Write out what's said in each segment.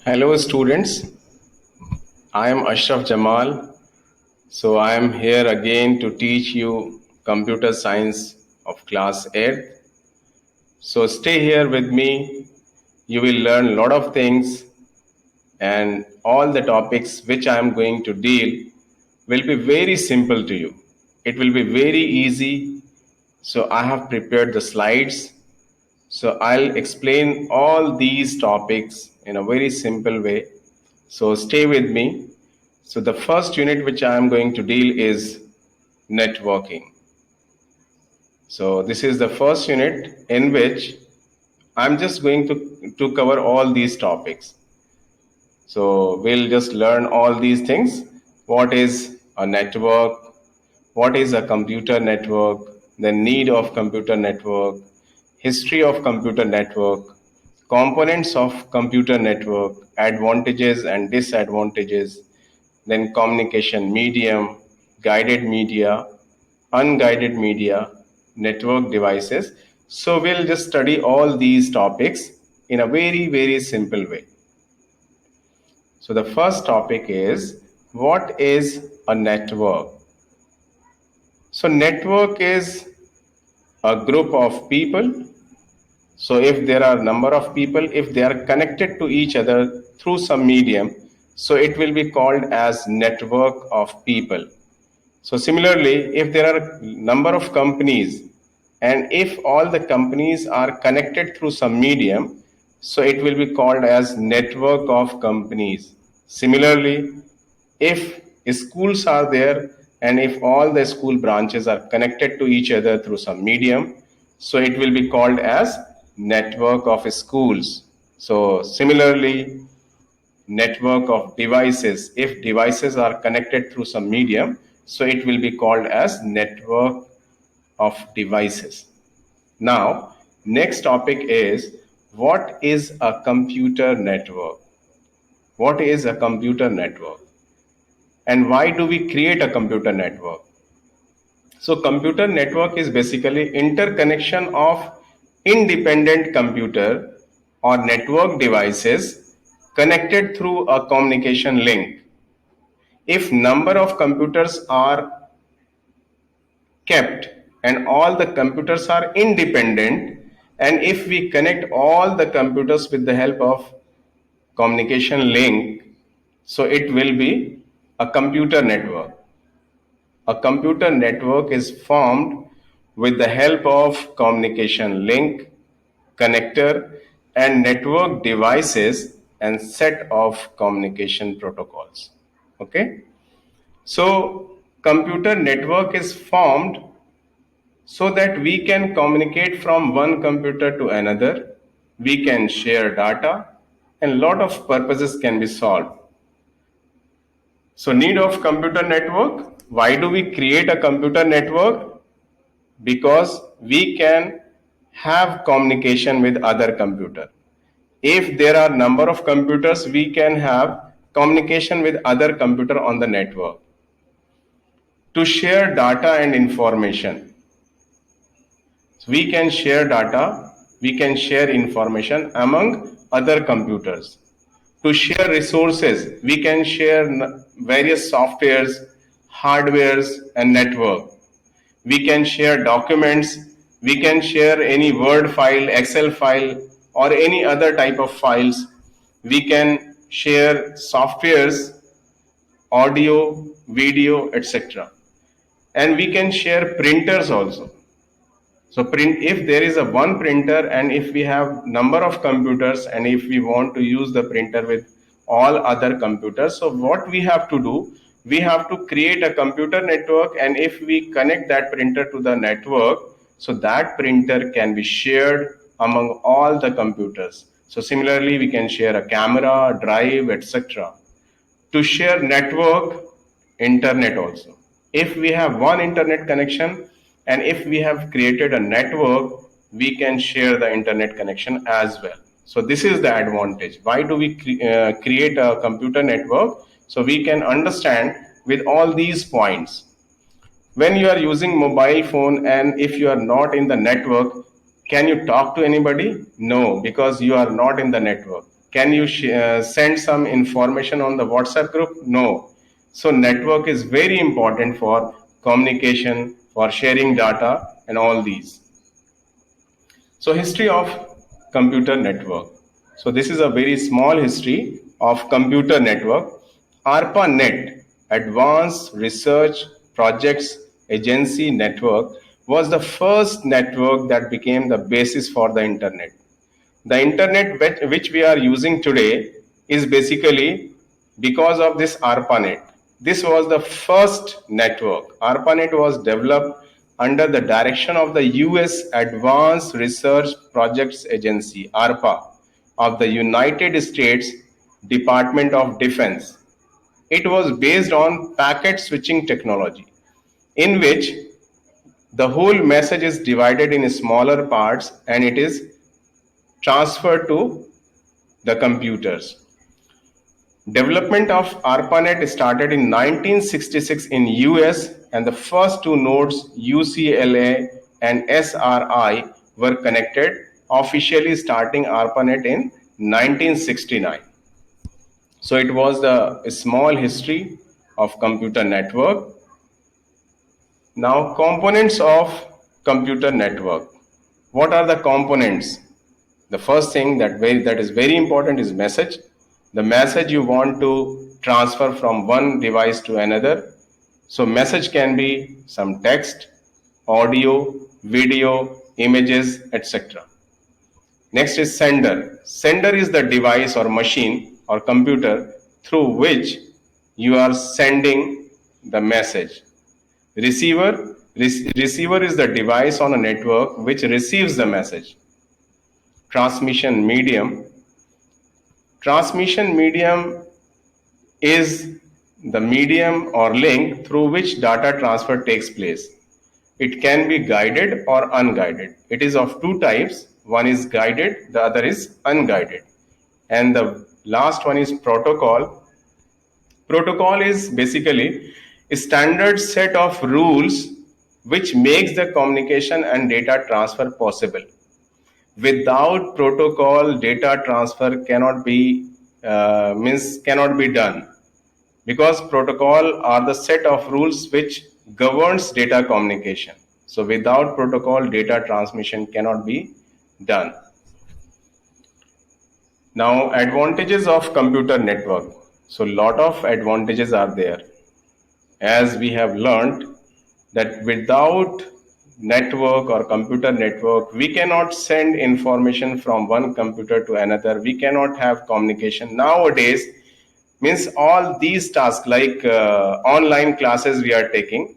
Hello students, I am Ashraf Jamal. So I am here again to teach you computer science of class 8. So stay here with me. You will learn a lot of things and all the topics which I am going to deal will be very simple to you. It will be very easy. So I have prepared the slides. So I'll explain all these topics in a very simple way. So stay with me. So the first unit which I am going to deal is networking. So this is the first unit in which I'm just going to cover all these topics. So we'll just learn all these things. What is a network? What is a computer network? The need of computer network, history of computer network, components of computer network, advantages and disadvantages, then communication medium, guided media, unguided media, network devices. So we'll just study all these topics in a very simple way. So the first topic is, what is a network? So network is a group of people. So if there are number of people, if they are connected to each other through some medium, so it will be called as network of people. So similarly, if there are number of companies and if all the companies are connected through some medium, so it will be called as network of companies. Similarly, if schools are there and if all the school branches are connected to each other through some medium, so it will be called as network of schools. So similarly, network of devices, if devices are connected through some medium, so it will be called as network of devices. Now, next topic is, what is a computer network? What is a computer network? And why do we create a computer network? So computer network is basically interconnection of independent computer or network devices connected through a communication link. If number of computers are kept and all the computers are independent, and if we connect all the computers with the help of communication link, so it will be a computer network. A computer network is formed with the help of communication link, connector, and network devices and set of communication protocols. Okay? So, computer network is formed so that we can communicate from one computer to another, we can share data, and lot of purposes can be solved. So need of computer network. Why do we create a computer network? Because we can have communication with other computer. If there are number of computers, we can have communication with other computer on the network. To share data and information. So we can share data, we can share information among other computers. To share resources, we can share various softwares, hardwares, and network. We can share documents, we can share any Word file, Excel file, or any other type of files. We can share softwares, audio, video, etc. And we can share printers also. So print, if there is a one printer and if we have number of computers and if we want to use the printer with all other computers, so what we have to do, we have to create a computer network, and if we connect that printer to the network, so that printer can be shared among all the computers. So similarly, we can share a camera, a drive, etc. To share network, internet also. If we have one internet connection and if we have created a network, we can share the internet connection as well. So this is the advantage. Why do we create a computer network? So we can understand with all these points. When you are using mobile phone and if you are not in the network, can you talk to anybody? No, because you are not in the network. Can you send some information on the WhatsApp group? No. So network is very important for communication, for sharing data and all these. So history of computer network. So this is a very small history of computer network. ARPANET, Advanced Research Projects Agency Network, was the first network that became the basis for the internet. The internet which we are using today is basically because of this ARPANET. This was the first network. ARPANET was developed under the direction of the US Advanced Research Projects Agency, ARPA, of the United States Department of Defense. It was based on packet switching technology, in which the whole message is divided in smaller parts and it is transferred to the computers. Development of ARPANET started in 1966 in US, and the first two nodes UCLA and SRI were connected, officially starting ARPANET in 1969. So it was the small history of computer network. Now components of computer network. What are the components? The first thing that is very important is message. The message you want to transfer from one device to another. So message can be some text, audio, video, images, etc. Next is sender. Sender is the device or machine or computer through which you are sending the message. Receiver. Receiver is the device on a network which receives the message. Transmission medium. Transmission medium is the medium or link through which data transfer takes place. It can be guided or unguided. It is of two types. One is guided, the other is unguided. And the last one is protocol. Protocol is basically a standard set of rules which makes the communication and data transfer possible. Without protocol, data transfer cannot be done, because protocol are the set of rules which governs data communication. So without protocol, data transmission cannot be done. Now advantages of computer network. So lot of advantages are there. As we have learned that without network or computer network, we cannot send information from one computer to another. We cannot have communication. Nowadays, means all these tasks like online classes we are taking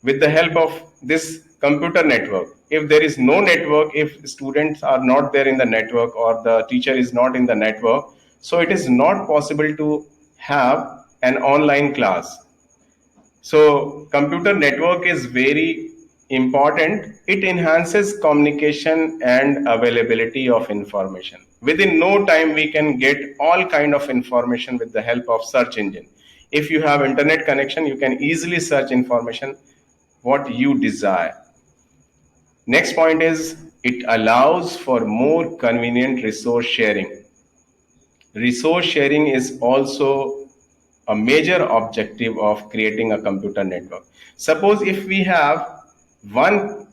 with the help of this computer network. If there is no network, if students are not there in the network or the teacher is not in the network, so it is not possible to have an online class. So computer network is very important. It enhances communication and availability of information. Within no time, we can get all kind of information with the help of search engine. If you have internet connection, you can easily search information what you desire. Next point is it allows for more convenient resource sharing. Resource sharing is also a major objective of creating a computer network. Suppose if we have one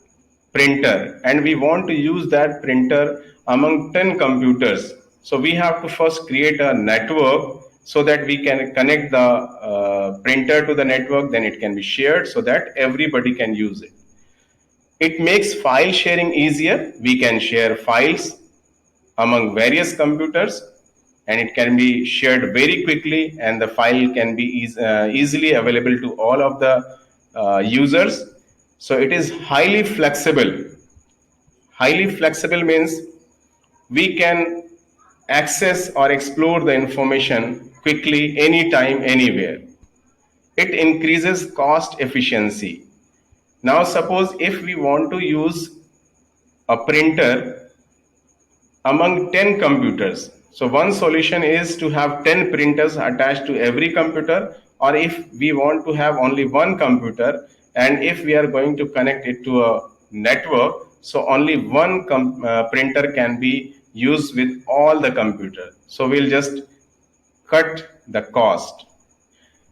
printer and we want to use that printer among 10 computers, so we have to first create a network so that we can connect the printer to the network, then it can be shared so that everybody can use it. It makes file sharing easier. We can share files among various computers and it can be shared very quickly, and the file can be easily available to all of the users. So it is highly flexible. Highly flexible means we can access or explore the information quickly, anytime, anywhere. It increases cost efficiency. Now suppose if we want to use a printer among 10 computers. So one solution is to have 10 printers attached to every computer, or if we want to have only one computer and if we are going to connect it to a network, so only one printer can be use with all the computers. So we'll just cut the cost.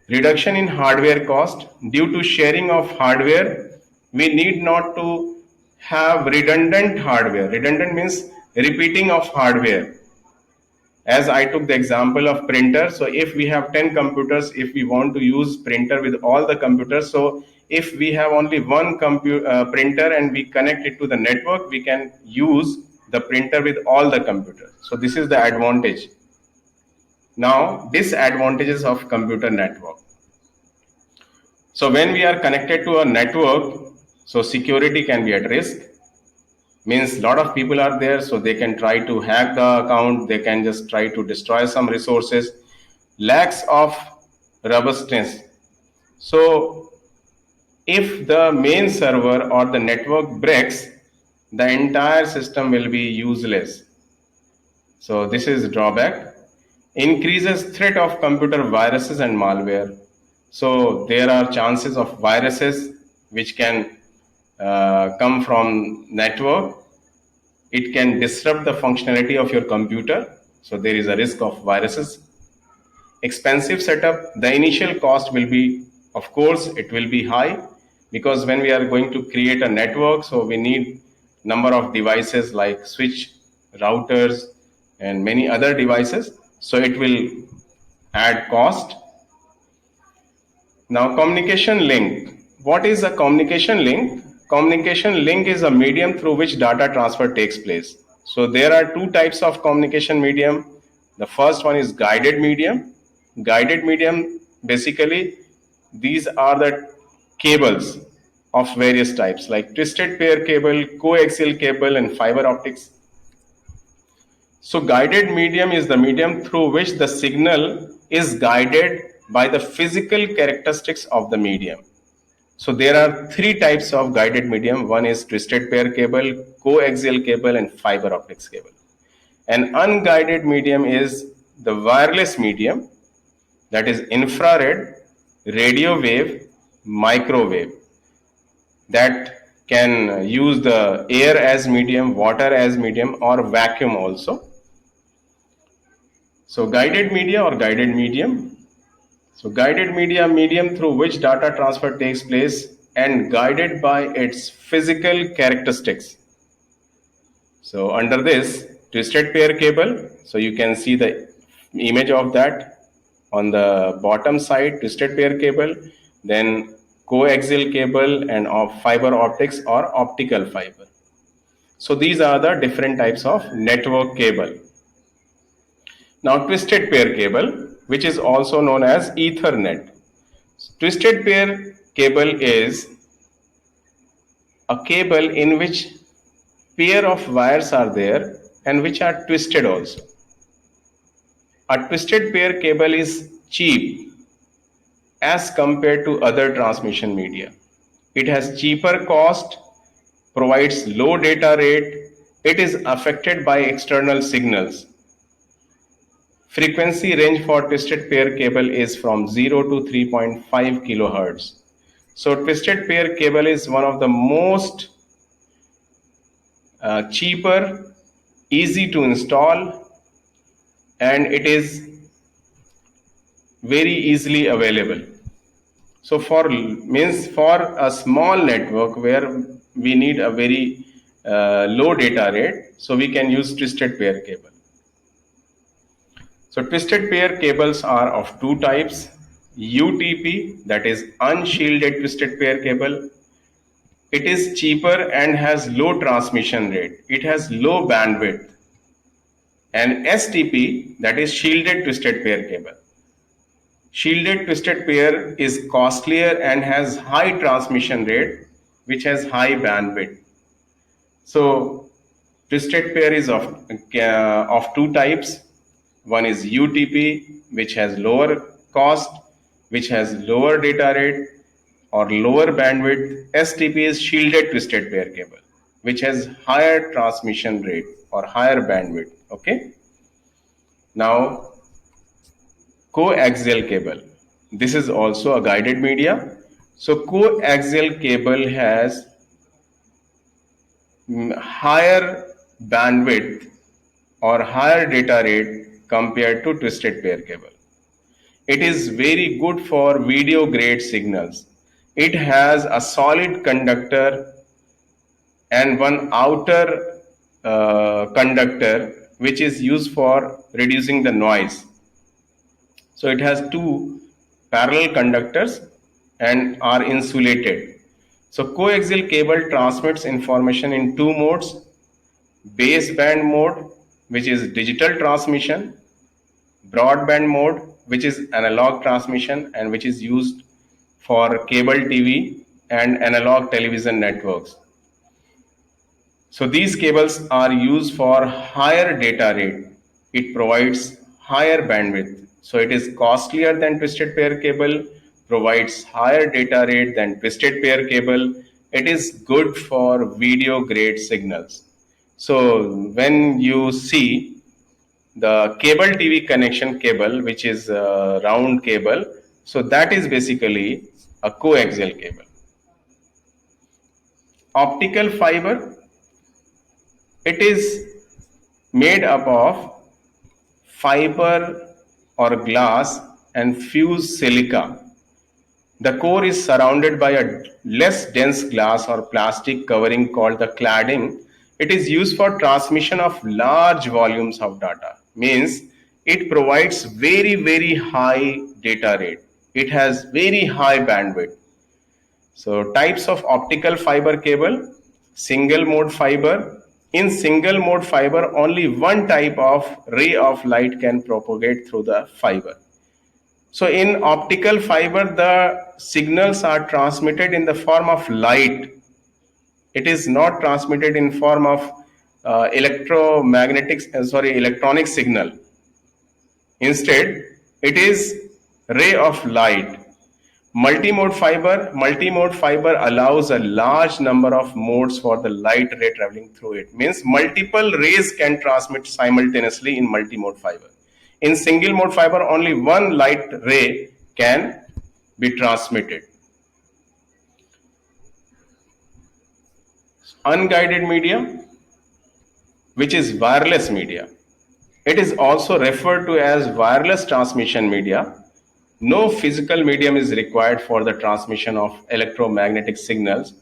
Reduction in hardware cost. Due to sharing of hardware, we need not to have redundant hardware. Redundant means repeating of hardware. As I took the example of printer, so if we have 10 computers, if we want to use printer with all the computers, so if we have only one printer and we connect it to the network, we can use the printer with all the computers. So this is the advantage. Now, disadvantages of computer network. So when we are connected to a network, so security can be at risk. Means a lot of people are there, so they can try to hack the account, they can just try to destroy some resources. Lacks of robustness. So if the main server or the network breaks, the entire system will be useless. So this is drawback. Increases threat of computer viruses and malware. So there are chances of viruses which can come from network. It can disrupt the functionality of your computer. So there is a risk of viruses. Expensive setup. The initial cost will be, of course, it will be high, because when we are going to create a network, so we need number of devices like switch, routers, and many other devices. So it will add cost. Now, communication link. What is a communication link? Communication link is a medium through which data transfer takes place. So there are two types of communication medium. The first one is guided medium. Guided medium, basically, these are the cables of various types like twisted pair cable, coaxial cable, and fiber optics. So guided medium is the medium through which the signal is guided by the physical characteristics of the medium. So there are three types of guided medium. One is twisted pair cable, coaxial cable, and fiber optics cable. An unguided medium is the wireless medium, that is infrared, radio wave, microwave, that can use the air as medium, water as medium, or vacuum also. So guided media or guided medium. So guided media, medium through which data transfer takes place and guided by its physical characteristics. So under this twisted pair cable, so you can see the image of that on the bottom side, twisted pair cable, then coaxial cable, and of fiber optics or optical fiber. So these are the different types of network cable. Now twisted pair cable, which is also known as Ethernet. Twisted pair cable is a cable in which pair of wires are there and which are twisted also. A twisted pair cable is cheap as compared to other transmission media. It has cheaper cost, provides low data rate, it is affected by external signals. Frequency range for twisted pair cable is from 0 to 3.5 kilohertz. So twisted pair cable is one of the most cheaper, easy to install, and it is very easily available. So for a small network where we need a very low data rate, so we can use twisted pair cable. So twisted pair cables are of two types. UTP, that is unshielded twisted pair cable. It is cheaper and has low transmission rate. It has low bandwidth. And STP, that is shielded twisted pair cable. Shielded twisted pair is costlier and has high transmission rate, which has high bandwidth. So twisted pair is of two types. One is UTP, which has lower cost, which has lower data rate or lower bandwidth. STP is shielded twisted pair cable, which has higher transmission rate or higher bandwidth. Okay. Now, coaxial cable. This is also a guided media. So coaxial cable has higher bandwidth or higher data rate compared to twisted pair cable. It is very good for video grade signals. It has a solid conductor and one outer conductor which is used for reducing the noise. So it has two parallel conductors and are insulated. So coaxial cable transmits information in two modes: baseband mode, which is digital transmission; broadband mode, which is analog transmission and which is used for cable TV and analog television networks. So these cables are used for higher data rate. It provides higher bandwidth. So it is costlier than twisted pair cable, provides higher data rate than twisted pair cable. It is good for video grade signals. So when you see the cable TV connection cable, which is a round cable, so that is basically a coaxial cable. Optical fiber, it is made up of fiber or glass and fused silica. The core is surrounded by a less dense glass or plastic covering called the cladding. It is used for transmission of large volumes of data. Means it provides very high data rate. It has very high bandwidth. So types of optical fiber cable: single mode fiber. In single mode fiber, only one type of ray of light can propagate through the fiber. So in optical fiber, the signals are transmitted in the form of light. It is not transmitted in form of electronic signal. Instead, it is ray of light. Multimode fiber allows a large number of modes for the light ray traveling through it. Means multiple rays can transmit simultaneously in multimode fiber. In single mode fiber, only one light ray can be transmitted. Unguided medium, which is wireless media. It is also referred to as wireless transmission media. No physical medium is required for the transmission of electromagnetic signals.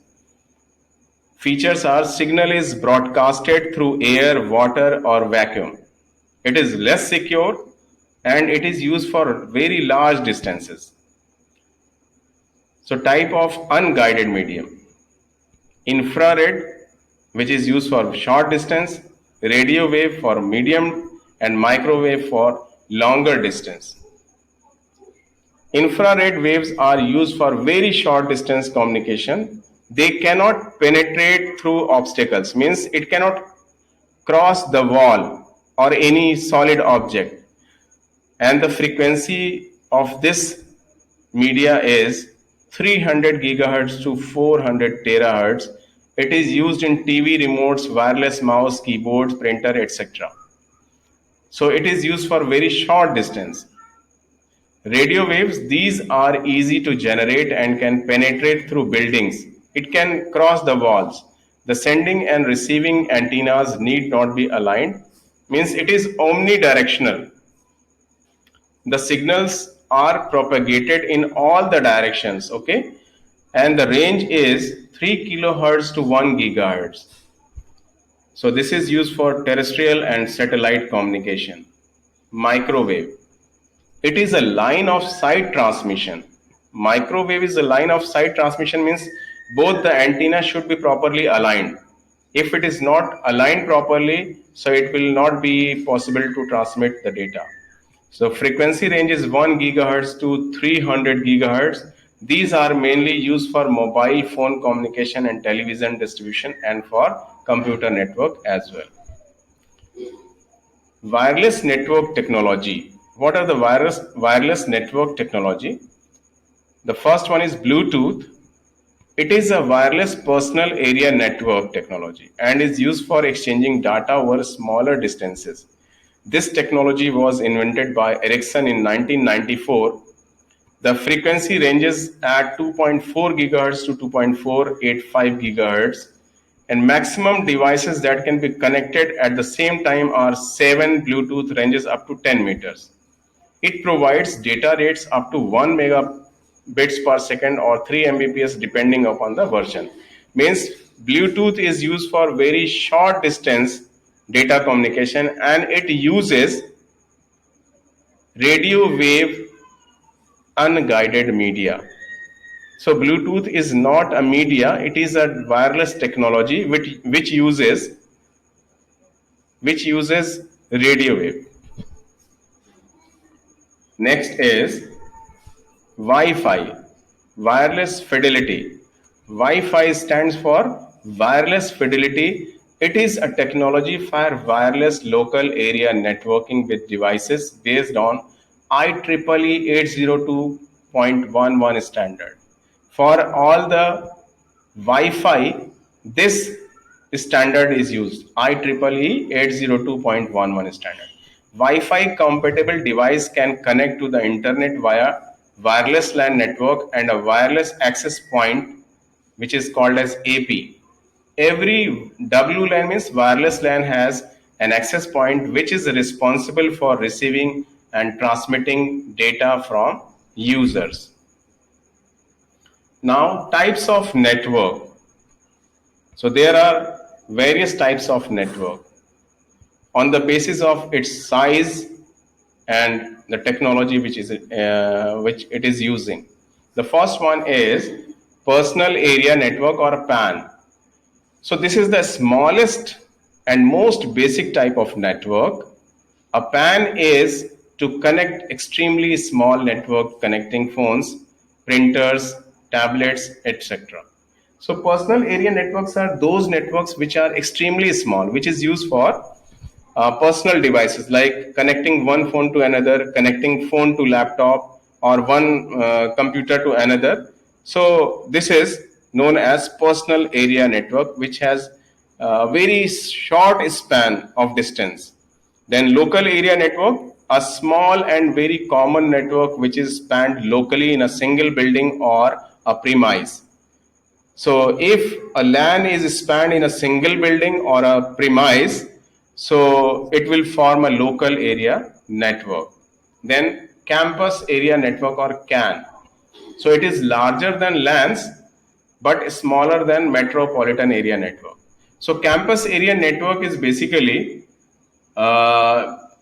Features are: signal is broadcasted through air, water, or vacuum. It is less secure and it is used for very large distances. So type of unguided medium: infrared, which is used for short distance; radio wave for medium; and microwave for longer distance. Infrared waves are used for very short distance communication. They cannot penetrate through obstacles, means it cannot cross the wall or any solid object. And the frequency of this media is 300 gigahertz to 400 terahertz. It is used in TV remotes, wireless mouse, keyboards, printer, etc. So it is used for very short distance. Radio waves, these are easy to generate and can penetrate through buildings. It can cross the walls. The sending and receiving antennas need not be aligned. Means it is omnidirectional. The signals are propagated in all the directions, okay? And the range is 3 kilohertz to 1 gigahertz. So this is used for terrestrial and satellite communication. Microwave. It is a line of sight transmission. Microwave is a line of sight transmission, means both the antenna should be properly aligned. If it is not aligned properly, so it will not be possible to transmit the data. So frequency range is 1 gigahertz to 300 gigahertz. These are mainly used for mobile phone communication and television distribution and for computer network as well. Wireless network technology. What are the wireless network technology? The first one is Bluetooth. It is a wireless personal area network technology and is used for exchanging data over smaller distances. This technology was invented by Ericsson in 1994. The frequency ranges at 2.4 gigahertz to 2.485 gigahertz, and maximum devices that can be connected at the same time are 7 Bluetooth ranges up to 10 meters. It provides data rates up to 1 megabits per second or 3 Mbps depending upon the version. Means Bluetooth is used for very short distance data communication, and it uses radio wave unguided media. So Bluetooth is not a media, it is a wireless technology which uses radio wave. Next is Wi-Fi, wireless fidelity. Wi-Fi stands for wireless fidelity. It is a technology for wireless local area networking with devices based on IEEE 802.11 standard. For all the Wi-Fi, this standard is used, IEEE 802.11 standard. Wi-Fi compatible device can connect to the internet via wireless LAN network and a wireless access point, which is called as AP. Every WLAN means wireless LAN has an access point which is responsible for receiving and transmitting data from users. Now, types of network. So there are various types of network on the basis of its size and the technology which it is using. The first one is personal area network or PAN. So this is the smallest and most basic type of network. A PAN is to connect extremely small network connecting phones, printers, tablets, etc. So personal area networks are those networks which are extremely small, which is used for personal devices like connecting one phone to another, connecting phone to laptop, or one computer to another. So this is known as personal area network, which has a very short span of distance. Then local area network, a small and very common network which is spanned locally in a single building or a premise. So if a LAN is spanned in a single building or a premise, so it will form a local area network. Then campus area network or CAN. So it is larger than LANs but smaller than metropolitan area network. So campus area network is basically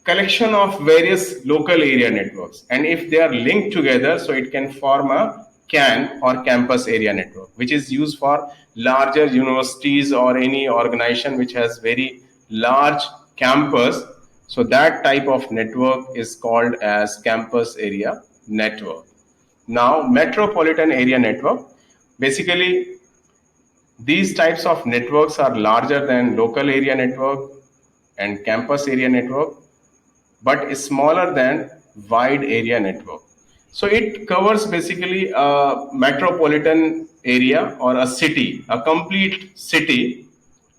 collection of various local area networks, and if they are linked together, so it can form a CAN or campus area network, which is used for larger universities or any organization which has very large campus. So that type of network is called as campus area network. Now metropolitan area network, basically these types of networks are larger than local area network and campus area network, but is smaller than wide area network. So it covers basically a metropolitan area or a city, a complete city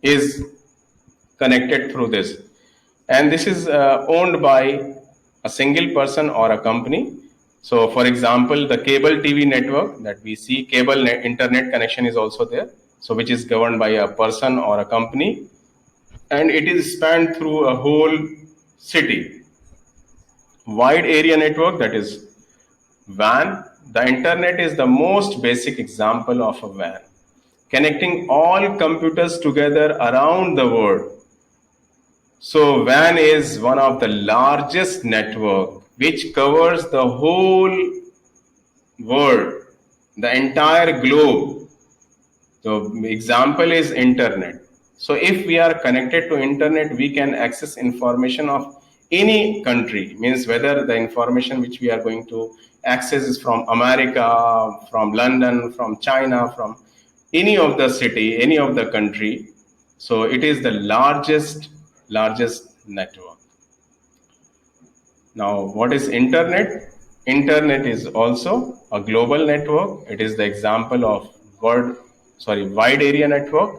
is connected through this. And this is owned by a single person or a company. So for example, the cable TV network that we see, cable internet connection is also there. So which is governed by a person or a company, and it is spanned through a whole city. Wide area network, that is WAN. The internet is the most basic example of a WAN, connecting all computers together around the world. So WAN is one of the largest network which covers the whole world, the entire globe. So example is internet. So if we are connected to internet, we can access information of any country, means whether the information which we are going to access is from America, from London, from China, from any of the city, any of the country. So it is the largest network. Now what is internet? Internet is also a global network. It is the example of wide area network.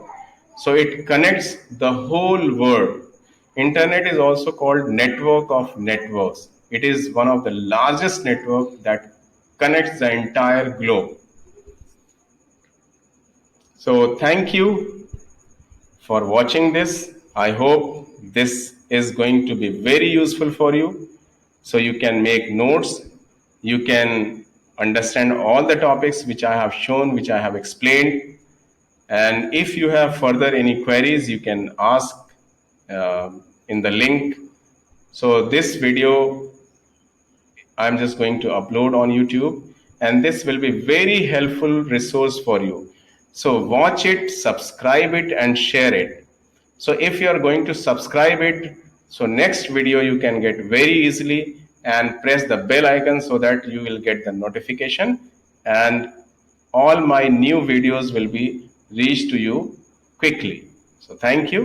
So it connects the whole world. Internet is also called network of networks. It is one of the largest network that connects the entire globe. So thank you. for watching this. I hope this is going to be very useful for you. So you can make notes, you can understand all the topics which I have shown, which I have explained. And if you have further any queries, you can ask in the link. So this video I'm just going to upload on YouTube, and this will be very helpful resource for you. So watch it, subscribe it, and share it. So if you are going to subscribe it, so next video you can get very easily, and press the bell icon so that you will get the notification and all my new videos will be reached to you quickly. So thank you.